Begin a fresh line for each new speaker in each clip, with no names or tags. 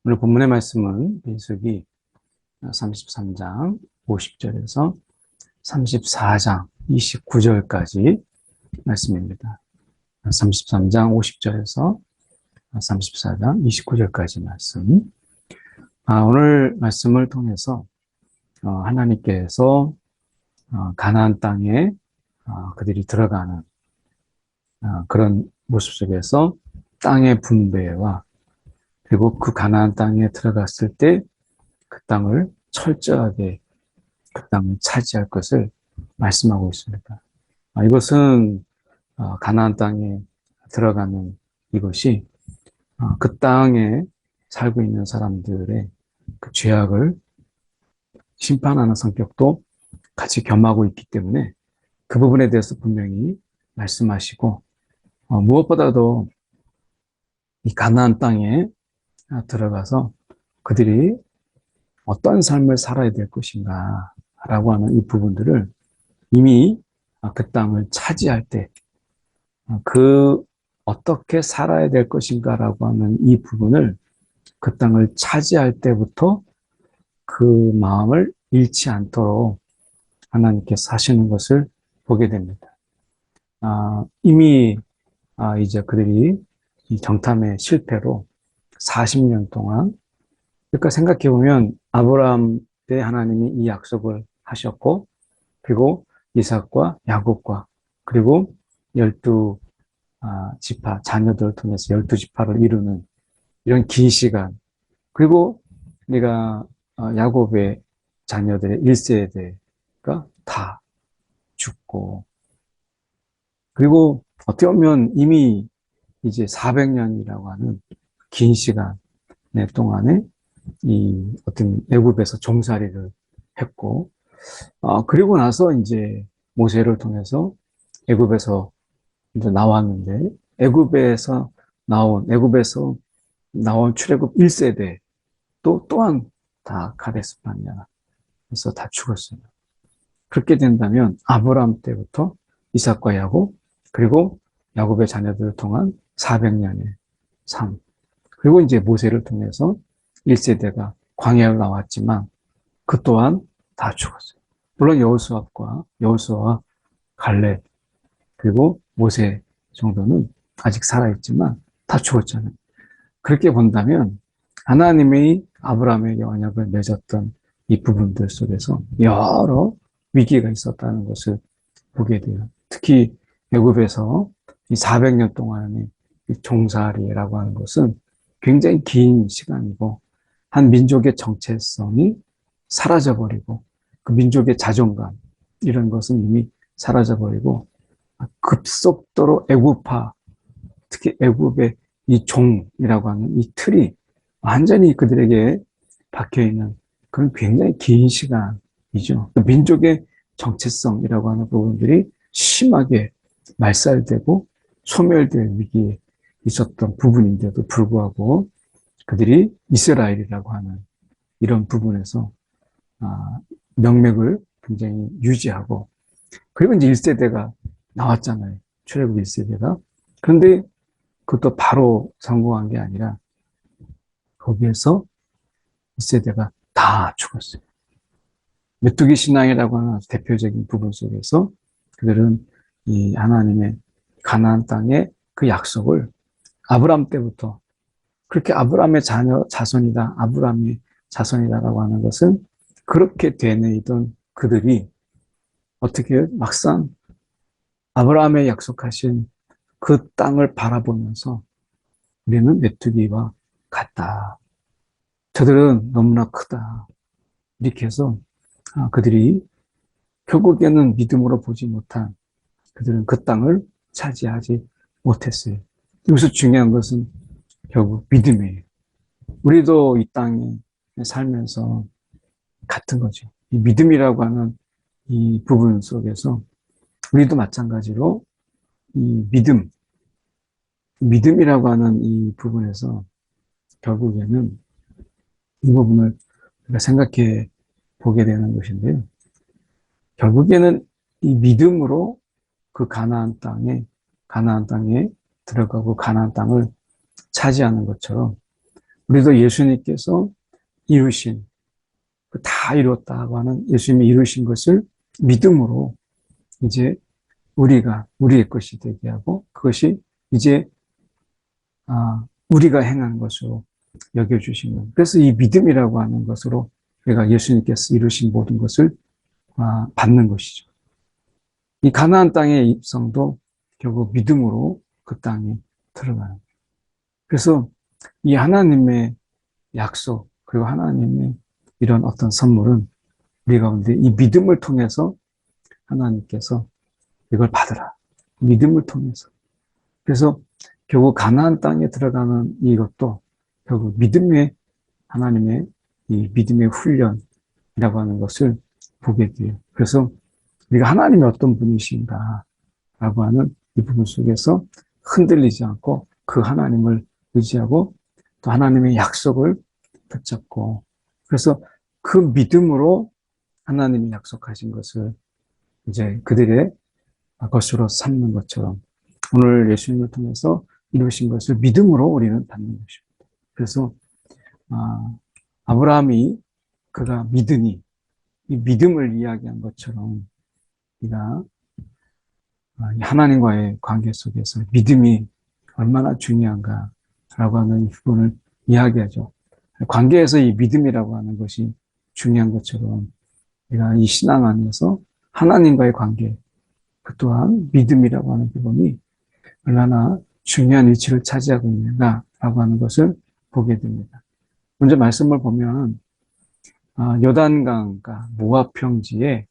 오늘 본문의 말씀은 민수기 33장 50절에서 34장 29절까지 말씀입니다. 33장 50절에서 34장 29절까지 말씀. 오늘 말씀을 통해서 하나님께서 가나안 땅에 그들이 들어가는 그런 모습 속에서 땅의 분배와 그리고 그 가나안 땅에 들어갔을 때 그 땅을 철저하게 그 땅을 차지할 것을 말씀하고 있습니다. 이것은 가나안 땅에 들어가는 이것이 그 땅에 살고 있는 사람들의 그 죄악을 심판하는 성격도 같이 겸하고 있기 때문에 그 부분에 대해서 분명히 말씀하시고 무엇보다도 이 가나안 땅에 들어가서 그들이 어떤 삶을 살아야 될 것인가 라고 하는 이 부분들을 이미 그 땅을 차지할 때 그 어떻게 살아야 될 것인가 라고 하는 이 부분을 그 땅을 차지할 때부터 그 마음을 잃지 않도록 하나님께서 하시는 것을 보게 됩니다. 이미 이제 그들이 이 정탐의 실패로 40년 동안, 그러니까 생각해보면 아브라함 때 하나님이 이 약속을 하셨고, 그리고 이삭과 야곱과, 그리고 12지파, 자녀들을 통해서 12지파를 이루는 이런 긴 시간, 그리고 우리가 야곱의 자녀들의 1세대가 다 죽고, 그리고 어떻게 보면 이미 이제 400년이라고 하는 긴 시간 동안에 이 어떤 애굽에서 종살이를 했고, 그리고 나서 이제 모세를 통해서 애굽에서 이제 나왔는데, 애굽에서 나온 출애굽 1세대 또한 다 가데스 바네아에서 다 죽었어요. 그렇게 된다면 아브라함 때부터 이삭과 야곱, 그리고 야곱의 자녀들을 통한 400년의 삶, 그리고 이제 모세를 통해서 1세대가 광야를 나왔지만 그 또한 다 죽었어요. 물론 여호수아와 갈렙, 그리고 모세 정도는 아직 살아있지만 다 죽었잖아요. 그렇게 본다면 하나님이 아브라함에게 언약을 맺었던 이 부분들 속에서 여러 위기가 있었다는 것을 보게 돼요. 특히 애굽에서 이 400년 동안의 종살이라고 하는 것은 굉장히 긴 시간이고, 한 민족의 정체성이 사라져버리고, 그 민족의 자존감, 이런 것은 이미 사라져버리고, 급속도로 애굽화, 특히 애굽의 이 종이라고 하는 이 틀이 완전히 그들에게 박혀있는 그런 굉장히 긴 시간이죠. 민족의 정체성이라고 하는 부분들이 심하게 말살되고 소멸될 위기에 있었던 부분인데도 불구하고 그들이 이스라엘이라고 하는 이런 부분에서 명맥을 굉장히 유지하고, 그리고 이제 1세대가 나왔잖아요. 출애굽 1세대가. 그런데 그것도 바로 성공한 게 아니라 거기에서 1세대가 다 죽었어요. 메뚜기 신앙이라고 하는 대표적인 부분 속에서 그들은 이 하나님의 가나안 땅의 그 약속을 아브라함 때부터, 그렇게 아브라함의 아브라함의 자손이다라고 하는 것은 그렇게 되뇌이던 그들이 어떻게 막상 아브라함의 약속하신 그 땅을 바라보면서 우리는 메뚜기와 같다. 저들은 너무나 크다. 이렇게 해서 그들이 결국에는 믿음으로 보지 못한 그들은 그 땅을 차지하지 못했어요. 여기서 중요한 것은 결국 믿음이에요. 우리도 이 땅에 살면서 같은 거죠. 이 믿음이라고 하는 이 부분 속에서 우리도 마찬가지로 이 믿음이라고 하는 이 부분에서 결국에는 이 부분을 우리가 생각해 보게 되는 것인데요. 결국에는 이 믿음으로 그 가나안 땅에 들어가고 가나안 땅을 차지하는 것처럼 우리도 예수님께서 이루신, 다 이뤘다고 하는 예수님이 이루신 것을 믿음으로 이제 우리의 것이 되게 하고, 그것이 이제 우리가 행한 것으로 여겨주신 것. 그래서 이 믿음이라고 하는 것으로 우리가 예수님께서 이루신 모든 것을 받는 것이죠. 이 가나안 땅의 입성도 결국 믿음으로 그 땅에 들어가는 거예요. 그래서 이 하나님의 약속, 그리고 하나님의 이런 어떤 선물은 우리 가운데 이 믿음을 통해서 하나님께서 이걸 받으라. 믿음을 통해서. 그래서 결국 가나안 땅에 들어가는 이것도 결국 하나님의 이 믿음의 훈련이라고 하는 것을 보게 돼요. 그래서 우리가 하나님이 어떤 분이신가 라고 하는 이 부분 속에서 흔들리지 않고 그 하나님을 의지하고 또 하나님의 약속을 붙잡고, 그래서 그 믿음으로 하나님이 약속하신 것을 이제 그들의 것으로 삼는 것처럼 오늘 예수님을 통해서 이루신 것을 믿음으로 우리는 받는 것입니다. 그래서 아브라함이 그가 믿으니 이 믿음을 이야기한 것처럼 우리가 하나님과의 관계 속에서 믿음이 얼마나 중요한가라고 하는 이 부분을 이야기하죠. 관계에서 이 믿음이라고 하는 것이 중요한 것처럼 우리가 이 신앙 안에서 하나님과의 관계, 그 또한 믿음이라고 하는 부분이 얼마나 중요한 위치를 차지하고 있는가라고 하는 것을 보게 됩니다. 먼저 말씀을 보면 요단강과 모압 평지에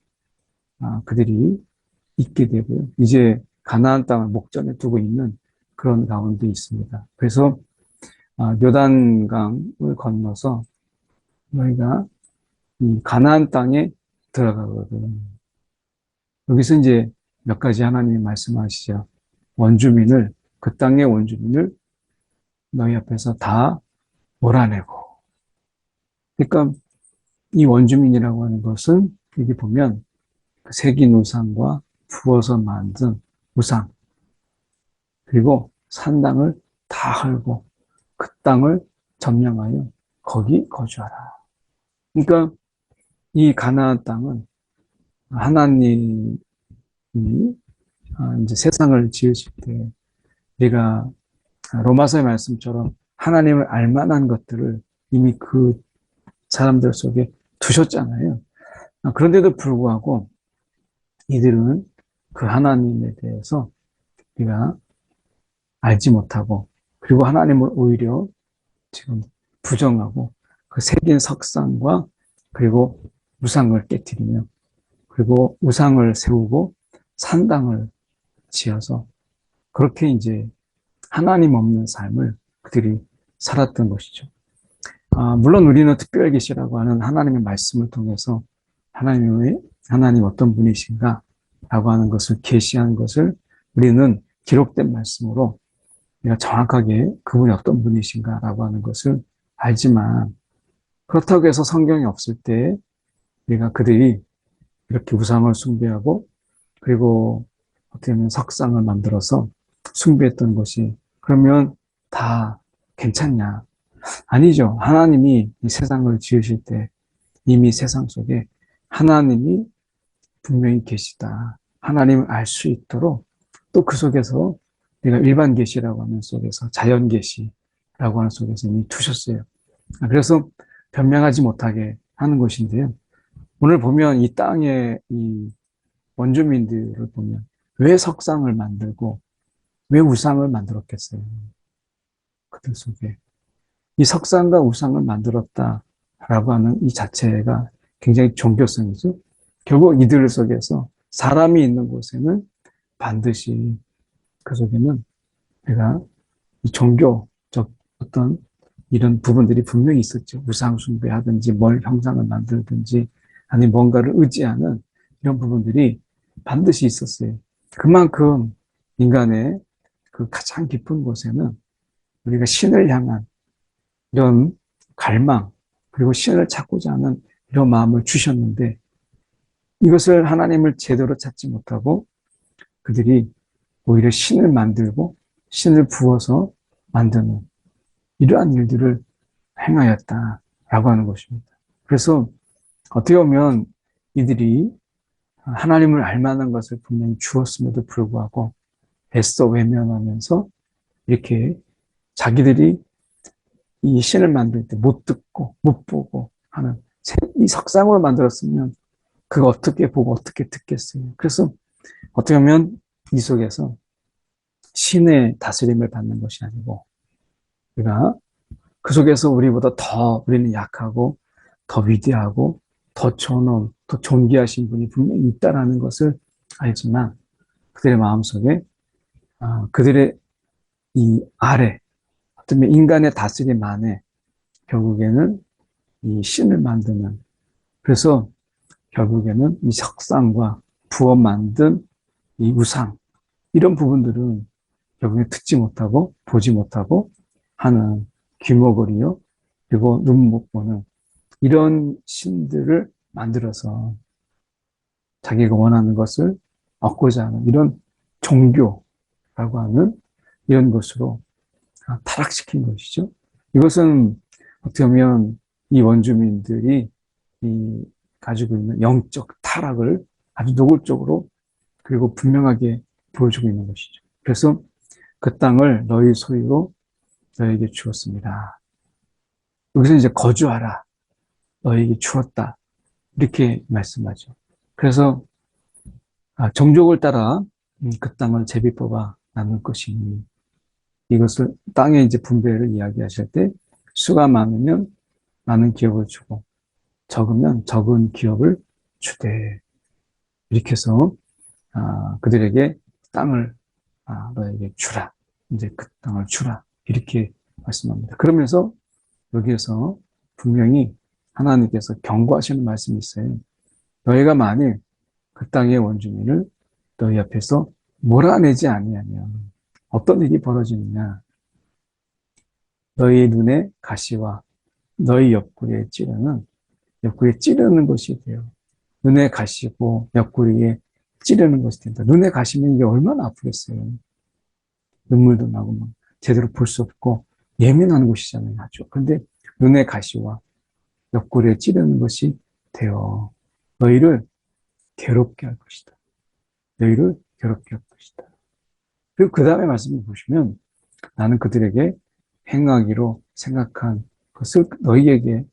그들이 있게 되고요. 이제 가나안 땅을 목전에 두고 있는 그런 가운데 있습니다. 그래서 요단강을 건너서 너희가 이 가나안 땅에 들어가거든. 여기서 이제 몇 가지 하나님이 말씀하시죠. 그 땅의 원주민을 너희 앞에서 다 몰아내고. 그러니까 이 원주민이라고 하는 것은 여기 보면 새긴 우상과 부어서 만든 우상, 그리고 산당을 다 헐고 그 땅을 점령하여 거기 거주하라. 그러니까 이 가나안 땅은 하나님이 이제 세상을 지으실 때 우리가 로마서의 말씀처럼 하나님을 알 만한 것들을 이미 그 사람들 속에 두셨잖아요. 그런데도 불구하고 이들은 그 하나님에 대해서 우리가 알지 못하고, 그리고 하나님을 오히려 지금 부정하고 그 새긴 석상과 그리고 우상을 깨뜨리며, 그리고 우상을 세우고 산당을 지어서 그렇게 이제 하나님 없는 삶을 그들이 살았던 것이죠. 물론 우리는 특별 계시라고 하는 하나님의 말씀을 통해서 하나님 어떤 분이신가 라고 하는 것을 계시한 것을 우리는 기록된 말씀으로 우리가 정확하게 그분이 어떤 분이신가 라고 하는 것을 알지만, 그렇다고 해서 성경이 없을 때 우리가 그들이 이렇게 우상을 숭배하고 그리고 어떻게 보면 석상을 만들어서 숭배했던 것이 그러면 다 괜찮냐? 아니죠. 하나님이 이 세상을 지으실 때 이미 세상 속에 하나님이 분명히 계시다. 하나님을 알 수 있도록 또 그 속에서 우리가 일반 계시라고 하는 속에서 자연 계시라고 하는 속에서 이미 두셨어요. 그래서 변명하지 못하게 하는 것인데요. 오늘 보면 이 땅의 이 원주민들을 보면 왜 석상을 만들고 왜 우상을 만들었겠어요? 그들 속에 이 석상과 우상을 만들었다라고 하는 이 자체가 굉장히 종교성이죠. 결국 이들 속에서 사람이 있는 곳에는 반드시 그 속에는 내가 이 종교적 어떤 이런 부분들이 분명히 있었죠. 우상 숭배하든지 뭘 형상을 만들든지 아니 뭔가를 의지하는 이런 부분들이 반드시 있었어요. 그만큼 인간의 그 가장 깊은 곳에는 우리가 신을 향한 이런 갈망, 그리고 신을 찾고자 하는 이런 마음을 주셨는데, 이것을 하나님을 제대로 찾지 못하고 그들이 오히려 신을 만들고 신을 부어서 만드는 이러한 일들을 행하였다라고 하는 것입니다. 그래서 어떻게 보면 이들이 하나님을 알 만한 것을 분명히 주었음에도 불구하고 애써 외면하면서 이렇게 자기들이 이 신을 만들 때 못 듣고 못 보고 하는 이 석상으로 만들었으면 그거 어떻게 보고 어떻게 듣겠어요. 그래서 어떻게 보면 이 속에서 신의 다스림을 받는 것이 아니고 우리가 그 속에서 우리보다 더 우리는 약하고 더 위대하고 더 존엄, 더 존귀하신 분이 분명히 있다라는 것을 알지만 그들의 마음속에 그들의 이 아래 어쩌면 인간의 다스림 안에 결국에는 이 신을 만드는 그래서 결국에는 이 석상과 부어 만든 이 우상 이런 부분들은 결국에 듣지 못하고 보지 못하고 하는 귀머거리요 그리고 눈 못 보는 이런 신들을 만들어서 자기가 원하는 것을 얻고자 하는 이런 종교라고 하는 이런 것으로 타락시킨 것이죠. 이것은 어떻게 보면 이 원주민들이 이 가지고 있는 영적 타락을 아주 노골적으로 그리고 분명하게 보여주고 있는 것이죠. 그래서 그 땅을 너희 소유로 너에게 주었습니다. 여기서 이제 거주하라. 너에게 주었다. 이렇게 말씀하죠. 그래서 종족을 따라 그 땅을 제비뽑아 나눌 것이니 이것을 땅의 이제 분배를 이야기하실 때 수가 많으면 많은 기업을 주고 적으면 적은 기업을 주되 이렇게 해서 그들에게 땅을 너에게 주라. 이제 그 땅을 주라. 이렇게 말씀합니다. 그러면서 여기에서 분명히 하나님께서 경고하시는 말씀이 있어요. 너희가 만일 그 땅의 원주민을 너희 앞에서 몰아내지 아니하면 어떤 일이 벌어지느냐. 너희 눈에 가시와 너희 옆구리에 찌르는 것이 돼요. 눈에 가시고 옆구리에 찌르는 것이 된다. 눈에 가시면 이게 얼마나 아프겠어요. 눈물도 나고 막 제대로 볼 수 없고 예민한 곳이잖아요. 아주. 근데 눈에 가시와 옆구리에 찌르는 것이 되어 너희를 괴롭게 할 것이다. 너희를 괴롭게 할 것이다. 그리고 그 다음에 말씀을 보시면 나는 그들에게 행하기로 생각한 것을 너희에게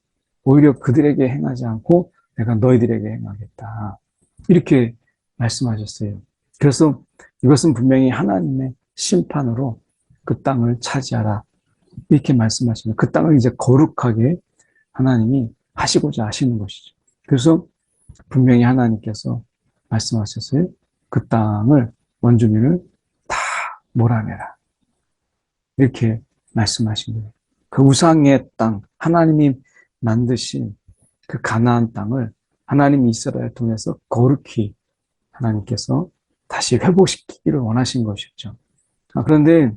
오히려 그들에게 행하지 않고 내가 너희들에게 행하겠다. 이렇게 말씀하셨어요. 그래서 이것은 분명히 하나님의 심판으로 그 땅을 차지하라. 이렇게 말씀하시면 그 땅을 이제 거룩하게 하나님이 하시고자 하시는 것이죠. 그래서 분명히 하나님께서 말씀하셨어요. 그 땅을 원주민을 다 몰아내라. 이렇게 말씀하신 거예요. 그 우상의 땅, 하나님이 만드신 그 가나안 땅을 하나님이 이스라엘 통해서 거룩히 하나님께서 다시 회복시키기를 원하신 것이었죠. 그런데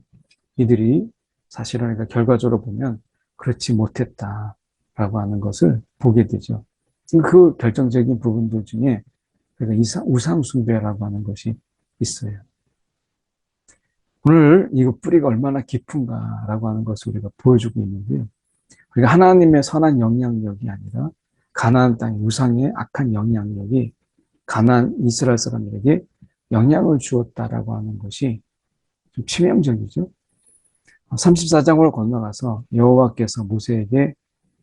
이들이 사실은 그러니까 결과적으로 보면 그렇지 못했다라고 하는 것을 보게 되죠. 그 결정적인 부분들 중에 우상 숭배라고 하는 것이 있어요. 오늘 이거 뿌리가 얼마나 깊은가라고 하는 것을 우리가 보여주고 있는데요. 우리가 하나님의 선한 영향력이 아니라 가나안 땅의 우상의 악한 영향력이 가나안 이스라엘 사람들에게 영향을 주었다라고 하는 것이 좀 치명적이죠. 34장으로 건너가서 여호와께서 모세에게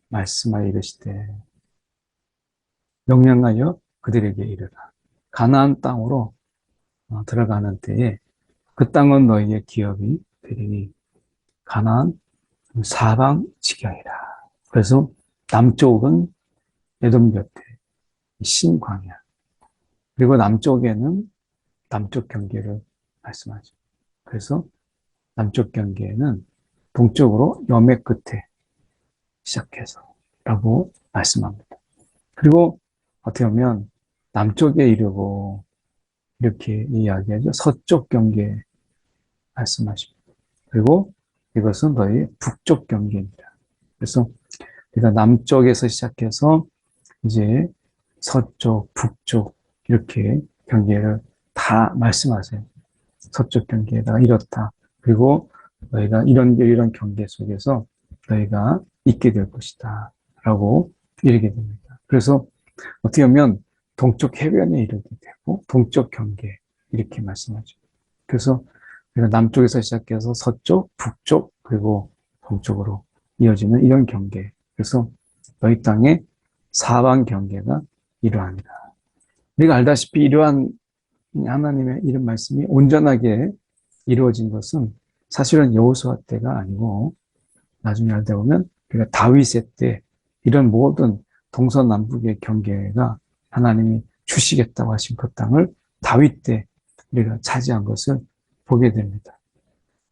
말씀하여 이르시되 명령하여 그들에게 이르라. 가나안 땅으로 들어가는 때에 그 땅은 너희의 기업이 되리니 가나안 사방 지경이라. 그래서 남쪽은 에돔 곁에 신광야. 그리고 남쪽에는 남쪽 경계를 말씀하죠. 그래서 남쪽 경계에는 동쪽으로 여맥 끝에 시작해서 라고 말씀합니다. 그리고 어떻게 보면 남쪽에 이르고 이렇게 이야기하죠. 서쪽 경계 말씀하십니다. 그리고 이것은 너희 북쪽 경계입니다. 그래서 우리가 남쪽에서 시작해서 이제 서쪽, 북쪽 이렇게 경계를 다 말씀하세요. 서쪽 경계에다가 이렇다. 그리고 너희가 이런 경계 속에서 너희가 있게 될 것이다. 라고 이르게 됩니다. 그래서 어떻게 보면 동쪽 해변에 이르게 되고 동쪽 경계 이렇게 말씀하죠. 그래서 남쪽에서 시작해서 서쪽, 북쪽, 그리고 동쪽으로 이어지는 이런 경계. 그래서 너희 땅의 사방 경계가 이러하니라. 우리가 알다시피 이러한 하나님의 이런 말씀이 온전하게 이루어진 것은 사실은 여호수아 때가 아니고 나중에 알다 보면 그러니까 다윗의 때 이런 모든 동서남북의 경계가 하나님이 주시겠다고 하신 그 땅을 다윗 때 우리가 차지한 것을 보게 됩니다.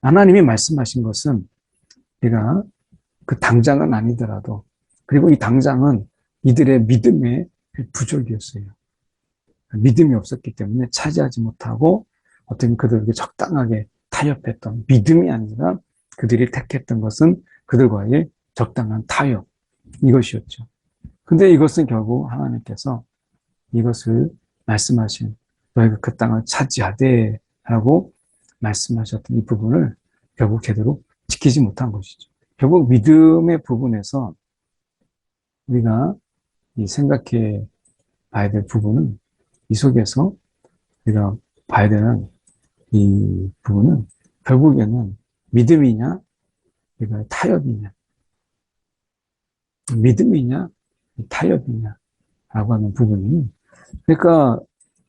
하나님이 말씀하신 것은 우리가 그 당장은 아니더라도 그리고 이 당장은 이들의 믿음의 부족이었어요. 믿음이 없었기 때문에 차지하지 못하고 어떤 그들에게 적당하게 타협했던 믿음이 아니라 그들이 택했던 것은 그들과의 적당한 타협 이것이었죠. 근데 이것은 결국 하나님께서 이것을 말씀하신 너희가 그 땅을 차지하되 라고 말씀하셨던 이 부분을 결국 제대로 지키지 못한 것이죠. 결국 믿음의 부분에서 우리가 생각해 봐야 될 부분은 이 속에서 우리가 봐야 되는 이 부분은 결국에는 믿음이냐, 우리가 타협이냐, 믿음이냐, 타협이냐, 라고 하는 부분이, 그러니까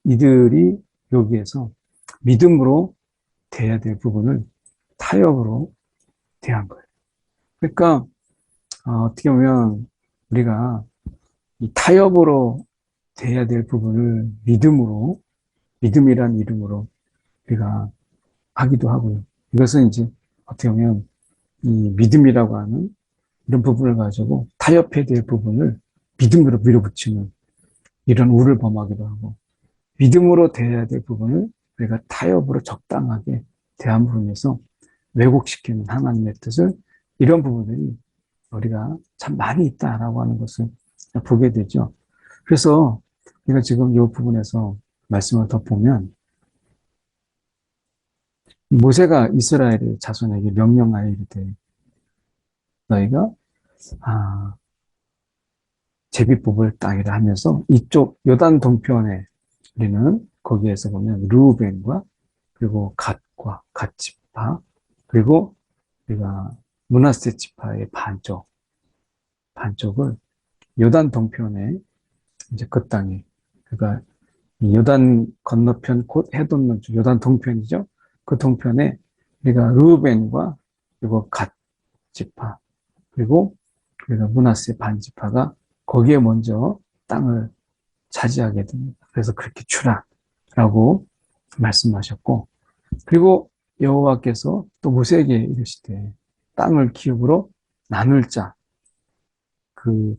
이들이 여기에서 믿음으로 대해야 될 부분을 타협으로 대한 거예요. 그러니까, 어떻게 보면 우리가 이 타협으로 대해야 될 부분을 믿음으로, 믿음이란 이름으로 우리가 하기도 하고요. 이것은 이제 어떻게 보면 이 믿음이라고 하는 이런 부분을 가지고 타협해야 될 부분을 믿음으로 밀어붙이는 이런 우를 범하기도 하고 믿음으로 대해야 될 부분을 우리가 타협으로 적당하게 대한 부분에서 왜곡시키는 하나님의 뜻을 이런 부분들이 우리가 참 많이 있다라고 하는 것을 보게 되죠. 그래서 우리가 지금 이 부분에서 말씀을 더 보면 모세가 이스라엘의 자손에게 명령하여 이르되 너희가 제비뽑을 땅이라 하면서 이쪽 요단 동편에 우리는 거기에서 보면 르우벤과 그리고 갓과 갓지파 그리고 우리가 므낫세 지파의 반쪽을 요단 동편에 이제 그 땅에 그러니까 요단 건너편 곧 해돋는 쪽 요단 동편이죠. 그 동편에 우리가 르우벤과 그리고 갓지파 그리고 우리가 므낫세 반지파가 거기에 먼저 땅을 차지하게 됩니다. 그래서 그렇게 주라라고 말씀하셨고 그리고 여호와께서 또 모세에게 이르시되 땅을 기업으로 나눌 자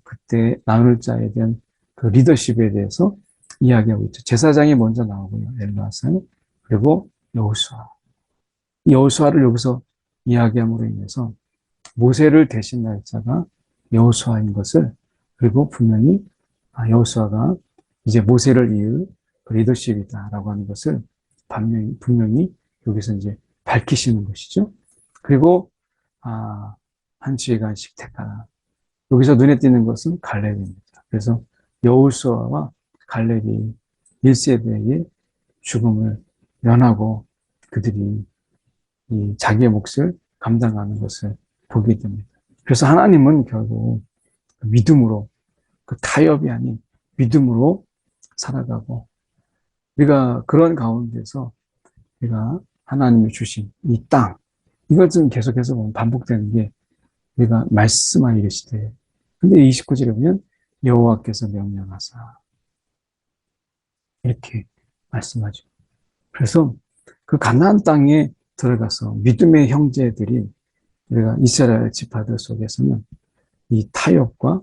그때 나눌 자에 대한 그 리더십에 대해서 이야기하고 있죠. 제사장이 먼저 나오고요. 엘르아살 그리고 여호수아 여호수아를 여기서 이야기함으로 인해서 모세를 대신할 자가 여호수아인 것을 그리고 분명히 여호수아가 이제 모세를 이을 리더십이다라고 하는 것을 분명히 여기서 이제 밝히시는 것이죠. 그리고 한 지휘관씩 택하라. 여기서 눈에 띄는 것은 갈렙입니다. 그래서 여호수아와 갈렙이 1세대의 죽음을 면하고 그들이 이 자기의 몫을 감당하는 것을 보게 됩니다. 그래서 하나님은 결국 믿음으로 그 타협이 아닌 믿음으로 살아가고 우리가 그런 가운데서 우리가 하나님이 주신 이 땅 이걸 좀 계속해서 보면 반복되는 게 우리가 말씀하여 이르시되 근데 29절에 보면 여호와께서 명령하사 이렇게 말씀하죠. 그래서 그 가나안 땅에 들어가서 믿음의 형제들이 우리가 이스라엘 지파들 속에서는 이 타협과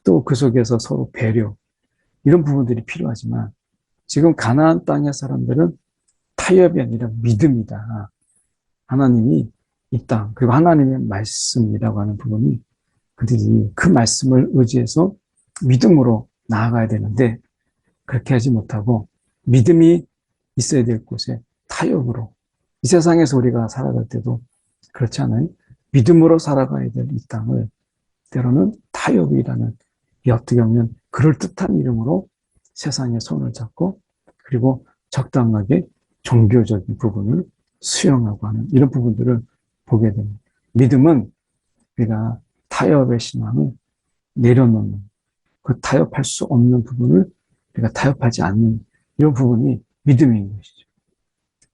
또 그 속에서 서로 배려 이런 부분들이 필요하지만 지금 가나안 땅의 사람들은 타협이 아니라 믿음이다. 하나님이 이 땅 그리고 하나님의 말씀이라고 하는 부분이 그들이 그 말씀을 의지해서 믿음으로 나아가야 되는데 그렇게 하지 못하고 믿음이 있어야 될 곳에 타협으로 이 세상에서 우리가 살아갈 때도 그렇지 않아요? 믿음으로 살아가야 될 이 땅을 때로는 타협이라는, 이 어떻게 보면 그럴듯한 이름으로 세상의 손을 잡고, 그리고 적당하게 종교적인 부분을 수용하고 하는 이런 부분들을 보게 됩니다. 믿음은 우리가 타협의 신앙을 내려놓는, 그 타협할 수 없는 부분을 우리가 타협하지 않는 이런 부분이 믿음인 것이죠.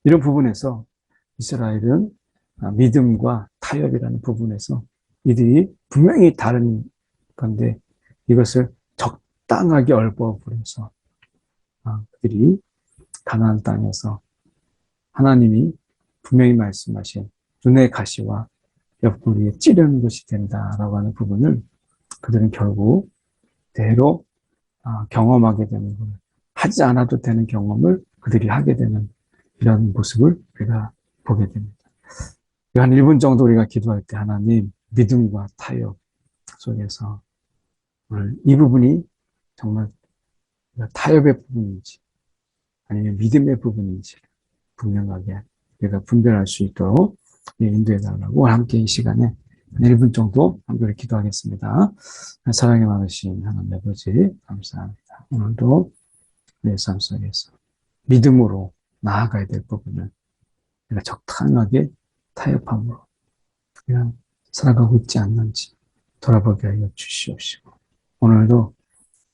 이런 부분에서 이스라엘은 믿음과 타협이라는 부분에서 이들이 분명히 다른 건데, 이것을 적당하게 얽어버려서 그들이 가나안 땅에서 하나님이 분명히 말씀하신 눈의 가시와 옆구리에 찌르는 것이 된다라고 하는 부분을 그들은 결국 대로 경험하게 되는 거예요. 하지 않아도 되는 경험을 그들이 하게 되는 이런 모습을 우리가 보게 됩니다. 한 1분 정도 우리가 기도할 때 하나님, 믿음과 타협 속에서 오늘 이 부분이 정말 타협의 부분인지 아니면 믿음의 부분인지 분명하게 우리가 분별할 수 있도록 인도해달라고 함께 이 시간에 1분 정도 함께 기도하겠습니다. 사랑이 많으신 하나님 아버지 감사합니다. 오늘도 내 삶 속에서 믿음으로 나아가야 될 부분을 우리가 적당하게 타협함으로 그냥 살아가고 있지 않는지 돌아보게 하여 주시옵시고, 오늘도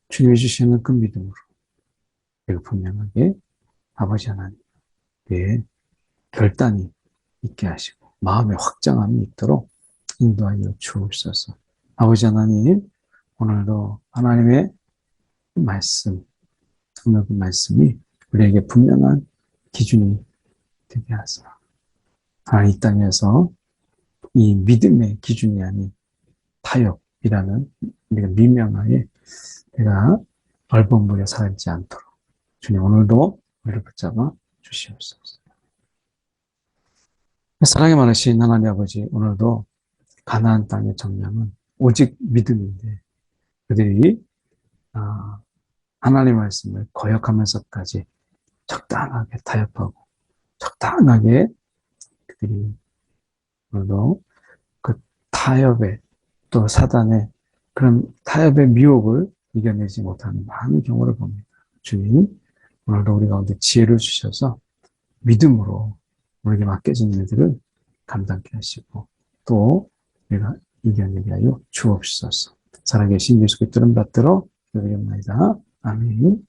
주님이 주시는 그 믿음으로 우리가 분명하게 아버지 하나님 의 결단이 있게 하시고 마음의 확장함이 있도록 인도하여 주옵소서. 아버지 하나님, 오늘도 하나님의 말씀, 정말 그 말씀이 우리에게 분명한 기준이 되게 하소서. 이 땅에서 이 믿음의 기준이 아닌 타협이라는 우리가 미명하에 내가 얼버무려 살지 않도록 주님 오늘도 우리를 붙잡아 주시옵소서. 사랑이 많으신 하나님 아버지, 오늘도 가나안 땅의 정령은 오직 믿음인데 그들이 하나님의 말씀을 거역하면서까지 적당하게 타협하고 적당하게 그들이 오늘도 그 타협의 또 사단의 그런 타협의 미혹을 이겨내지 못하는 많은 경우를 봅니다. 주님, 오늘도 우리 가운데 지혜를 주셔서 믿음으로 우리에게 맡겨진 일들을 감당케 하시고 또 우리가 이겨내게 하여 주옵소서. 살아계신 예수 그리스도를 받들어 기도드립니다. 아멘.